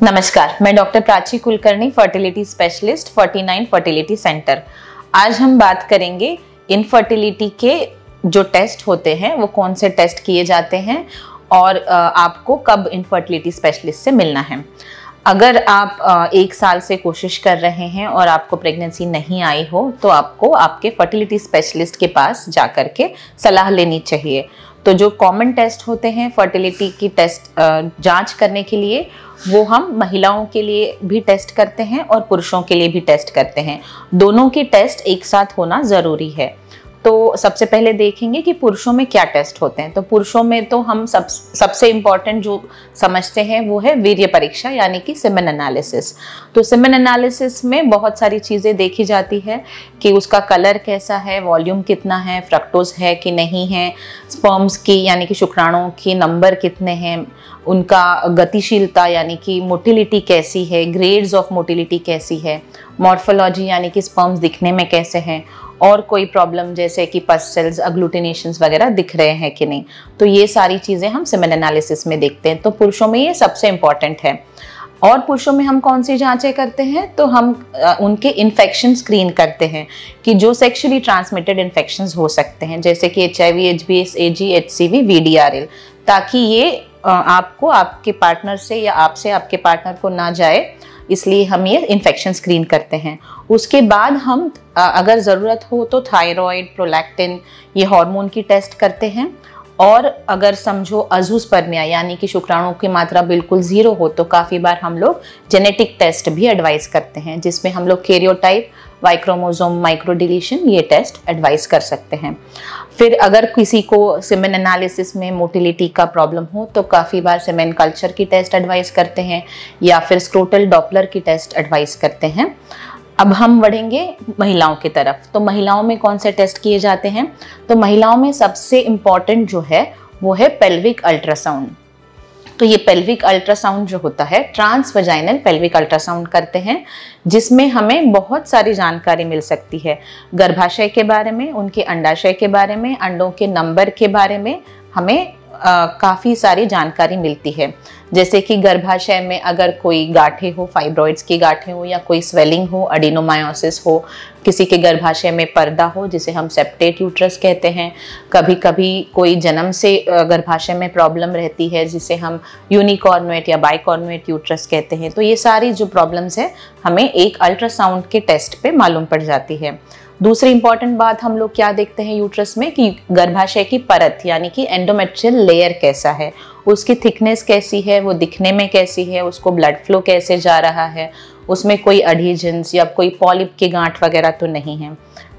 नमस्कार, मैं doctor Prachi Kulkarni, fertility specialist 49 fertility centre. आज हम बात करेंगे इनफर्टिलिटी के जो टेस्ट होते हैं वो कौन से टेस्ट किए जाते हैं और आपको कब इनफर्टिलिटी स्पेशलिस्ट से मिलना है। अगर आप 1 साल से कोशिश कर रहे हैं और आपको प्रेगनेंसी नहीं आई हो तो आपको आपके फर्टिलिटी स्पेशलिस्ट के पास जाकर के सलाह लेनी चाहिए। तो जो कॉमन टेस्ट होते हैं फर्टिलिटी की टेस्ट जांच करने के लिए, वो हम महिलाओं के लिए भी टेस्ट करते हैं और पुरुषों के लिए भी टेस्ट करते हैं। दोनों की टेस्ट एक साथ होना ज़रूरी है। तो सबसे पहले देखेंगे कि पुरुषों में क्या टेस्ट होते हैं। तो पुरुषों में तो हम सबसे इम्पॉर्टेंट जो समझते हैं वो है वीर्य परीक्षा, यानी कि सेमेन एनालिसिस। तो सेमेन एनालिसिस में बहुत सारी चीज़ें देखी जाती है कि उसका कलर कैसा है, वॉल्यूम कितना है, फ्रक्टोज है कि नहीं है, स्पर्म्स की यानी कि शुक्राणुओं की नंबर कितने हैं, उनका गतिशीलता यानी कि मोटिलिटी कैसी है, ग्रेड्स ऑफ मोटिलिटी कैसी है, मॉर्फोलॉजी यानी कि स्पर्म्स दिखने में कैसे हैं, और कोई प्रॉब्लम जैसे कि पस सेल्स, अग्लूटिनेशंस वगैरह दिख रहे हैं कि नहीं। तो ये सारी चीज़ें हम सेमेन एनालिसिस में देखते हैं। तो पुरुषों में ये सबसे इम्पॉर्टेंट है। और पुरुषों में हम कौन सी जांचें करते हैं, तो हम उनके इन्फेक्शन स्क्रीन करते हैं कि जो सेक्सुअली ट्रांसमिटेड इन्फेक्शंस हो सकते हैं, जैसे कि HIV, HBS, AG, HCV, VDRL, ताकि ये आपको आपके पार्टनर से या आपसे आपके पार्टनर को ना जाए, इसलिए हम ये इन्फेक्शन स्क्रीन करते हैं। उसके बाद हम अगर ज़रूरत हो तो थायराइड, प्रोलैक्टिन, ये हार्मोन की टेस्ट करते हैं। और अगर समझो अजूस्पर्मिया यानी कि शुक्राणुओं की मात्रा बिल्कुल 0 हो तो काफ़ी बार हम लोग जेनेटिक टेस्ट भी एडवाइस करते हैं, जिसमें हम लोग कैरियोटाइप, वाई क्रोमोसोम माइक्रोडिलीशन, ये टेस्ट एडवाइस कर सकते हैं। फिर अगर किसी को सेमेन एनालिसिस में मोटिलिटी का प्रॉब्लम हो तो काफ़ी बार सेमेन कल्चर की टेस्ट एडवाइस करते हैं या फिर स्क्रोटल डॉपलर की टेस्ट एडवाइस करते हैं। अब हम बढ़ेंगे महिलाओं की तरफ। तो महिलाओं में कौन से टेस्ट किए जाते हैं, तो महिलाओं में सबसे इम्पॉर्टेंट जो है वो है पेल्विक अल्ट्रासाउंड। तो ये पेल्विक अल्ट्रासाउंड जो होता है, ट्रांस वजाइनल पेल्विक अल्ट्रासाउंड करते हैं, जिसमें हमें बहुत सारी जानकारी मिल सकती है गर्भाशय के बारे में, उनके अंडाशय के बारे में, अंडों के नंबर के बारे में हमें काफ़ी सारी जानकारी मिलती है। जैसे कि गर्भाशय में अगर कोई गांठें हो, फाइब्रॉइड्स की गांठें हो, या कोई स्वेलिंग हो, एडिनोमायोसिस हो, किसी के गर्भाशय में पर्दा हो जिसे हम सेप्टेट यूट्रस कहते हैं, कभी कभी कोई जन्म से गर्भाशय में प्रॉब्लम रहती है जिसे हम यूनिकॉर्नुएट या बाइकॉर्नुएट यूट्रस कहते हैं। तो ये सारी जो प्रॉब्लम्स है हमें एक अल्ट्रासाउंड के टेस्ट पे मालूम पड़ जाती है। दूसरी इंपॉर्टेंट बात हम लोग क्या देखते हैं यूट्रस में कि गर्भाशय की परत यानी कि एंडोमेट्रियल लेयर कैसा है, उसकी थिकनेस कैसी है, वो दिखने में कैसी है, उसको ब्लड फ्लो कैसे जा रहा है, उसमें कोई अडीजन्स या कोई पॉलिप की गांठ वगैरह तो नहीं है।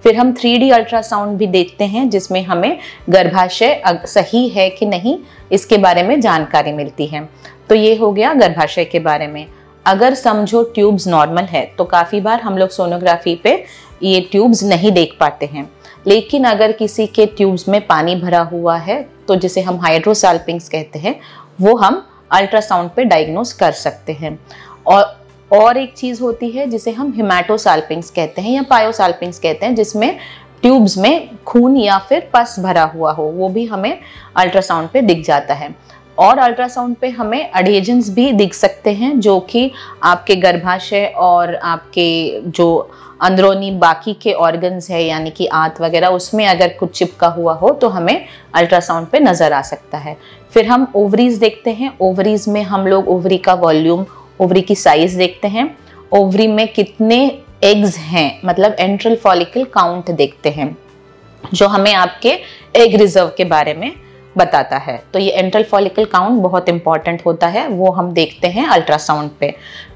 फिर हम 3D अल्ट्रासाउंड भी देखते हैं जिसमें हमें गर्भाशय सही है कि नहीं इसके बारे में जानकारी मिलती है। तो ये हो गया गर्भाशय के बारे में। अगर समझो ट्यूब्स नॉर्मल है तो काफ़ी बार हम लोग सोनोग्राफी पे ये ट्यूब्स नहीं देख पाते हैं, लेकिन अगर किसी के ट्यूब्स में पानी भरा हुआ है तो जिसे हम हाइड्रोसाल्पिंग्स कहते हैं, वो हम अल्ट्रासाउंड पे डायग्नोस कर सकते हैं। और एक चीज़ होती है जिसे हम हिमैटोसाल्पिंग्स कहते हैं या पायोसाल्पिंग्स कहते हैं, जिसमें ट्यूब्स में खून या फिर पस भरा हुआ हो, वो भी हमें अल्ट्रासाउंड पे दिख जाता है। और अल्ट्रासाउंड पे हमें एडेजेंस भी दिख सकते हैं जो कि आपके गर्भाशय और आपके जो अंदरूनी बाकी के ऑर्गन्स है यानी कि आंत वगैरह, उसमें अगर कुछ चिपका हुआ हो तो हमें अल्ट्रासाउंड पे नज़र आ सकता है। फिर हम ओवरीज देखते हैं। ओवरीज में हम लोग ओवरी का वॉल्यूम, ओवरी की साइज देखते हैं, ओवरी में कितने एग्स हैं मतलब एंट्रल फॉलिकल काउंट देखते हैं, जो हमें आपके एग रिजर्व के बारे में बताता है। तो ये एंट्रल फॉलिकल काउंट बहुत इंपॉर्टेंट होता है, वो हम देखते हैं अल्ट्रासाउंड पे।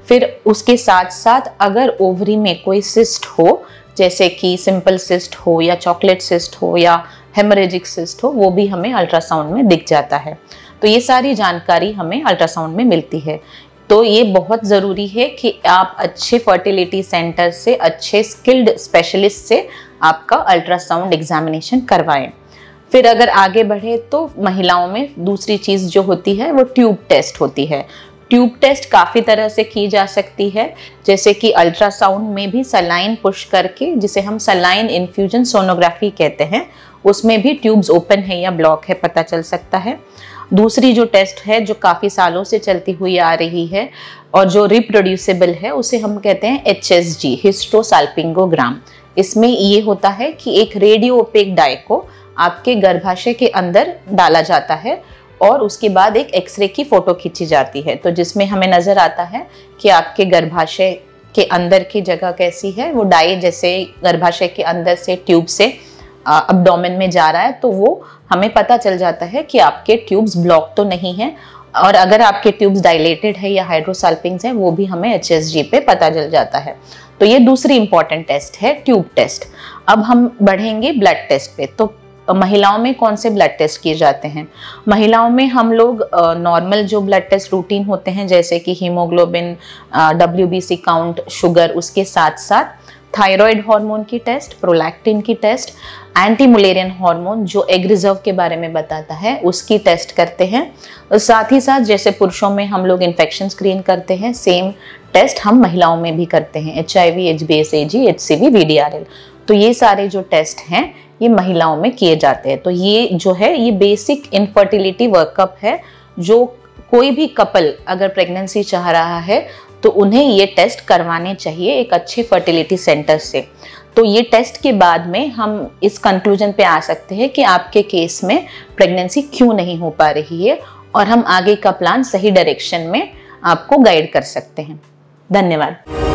फिर उसके साथ साथ अगर ओवरी में कोई सिस्ट हो, जैसे कि सिंपल सिस्ट हो या चॉकलेट सिस्ट हो या हेमरेजिक सिस्ट हो, वो भी हमें अल्ट्रासाउंड में दिख जाता है। तो ये सारी जानकारी हमें अल्ट्रासाउंड में मिलती है। तो ये बहुत ज़रूरी है कि आप अच्छे फर्टिलिटी सेंटर से, अच्छे स्किल्ड स्पेशलिस्ट से आपका अल्ट्रासाउंड एग्जामिनेशन करवाएं। फिर अगर आगे बढ़े तो महिलाओं में दूसरी चीज़ जो होती है वो ट्यूब टेस्ट होती है। ट्यूब टेस्ट काफ़ी तरह से की जा सकती है, जैसे कि अल्ट्रासाउंड में भी सलाइन पुश करके, जिसे हम सलाइन इन्फ्यूजन सोनोग्राफी कहते हैं, उसमें भी ट्यूब्स ओपन है या ब्लॉक है पता चल सकता है। दूसरी जो टेस्ट है जो काफ़ी सालों से चलती हुई आ रही है और जो रिप्रोड्यूसिबल है उसे हम कहते हैं HSG, हिस्टोसाल्पिंगोग्राम। इसमें ये होता है कि एक रेडियो ओपेक डाई को आपके गर्भाशय के अंदर डाला जाता है और उसके बाद एक एक्सरे की फोटो खींची जाती है, तो जिसमें हमें नजर आता है कि आपके गर्भाशय के अंदर की जगह कैसी है। वो डाई जैसे गर्भाशय के अंदर से ट्यूब से अब्डोमेन में जा रहा है तो वो हमें पता चल जाता है कि आपके ट्यूब्स ब्लॉक तो नहीं है, और अगर आपके ट्यूब्स डायलेटेड है या हाइड्रोसाल्पिंग्स है वो भी हमें HSG पे पता चल जाता है। तो ये दूसरी इंपॉर्टेंट टेस्ट है, ट्यूब टेस्ट। अब हम बढ़ेंगे ब्लड टेस्ट पे। तो महिलाओं में कौन से ब्लड टेस्ट किए जाते हैं? महिलाओं में हम लोग नॉर्मल जो ब्लड टेस्ट रूटीन होते हैं जैसे कि हीमोग्लोबिन, WBC काउंट, शुगर, उसके साथ साथ थायराइड हार्मोन की टेस्ट, प्रोलैक्टिन की टेस्ट, एंटी मुलेरियन हार्मोन जो एग रिजर्व के बारे में बताता है उसकी टेस्ट करते हैं। साथ ही साथ जैसे पुरुषों में हम लोग इन्फेक्शन स्क्रीन करते हैं, सेम टेस्ट हम महिलाओं में भी करते हैं, HIV, HbAg, HCV, VDRL। तो ये सारे जो टेस्ट हैं ये महिलाओं में किए जाते हैं। तो ये जो है ये बेसिक इनफर्टिलिटी वर्कअप है, जो कोई भी कपल अगर प्रेगनेंसी चाह रहा है तो उन्हें ये टेस्ट करवाने चाहिए एक अच्छे फर्टिलिटी सेंटर से। तो ये टेस्ट के बाद में हम इस कंक्लूजन पे आ सकते हैं कि आपके केस में प्रेगनेंसी क्यों नहीं हो पा रही है और हम आगे का प्लान सही डायरेक्शन में आपको गाइड कर सकते हैं। धन्यवाद।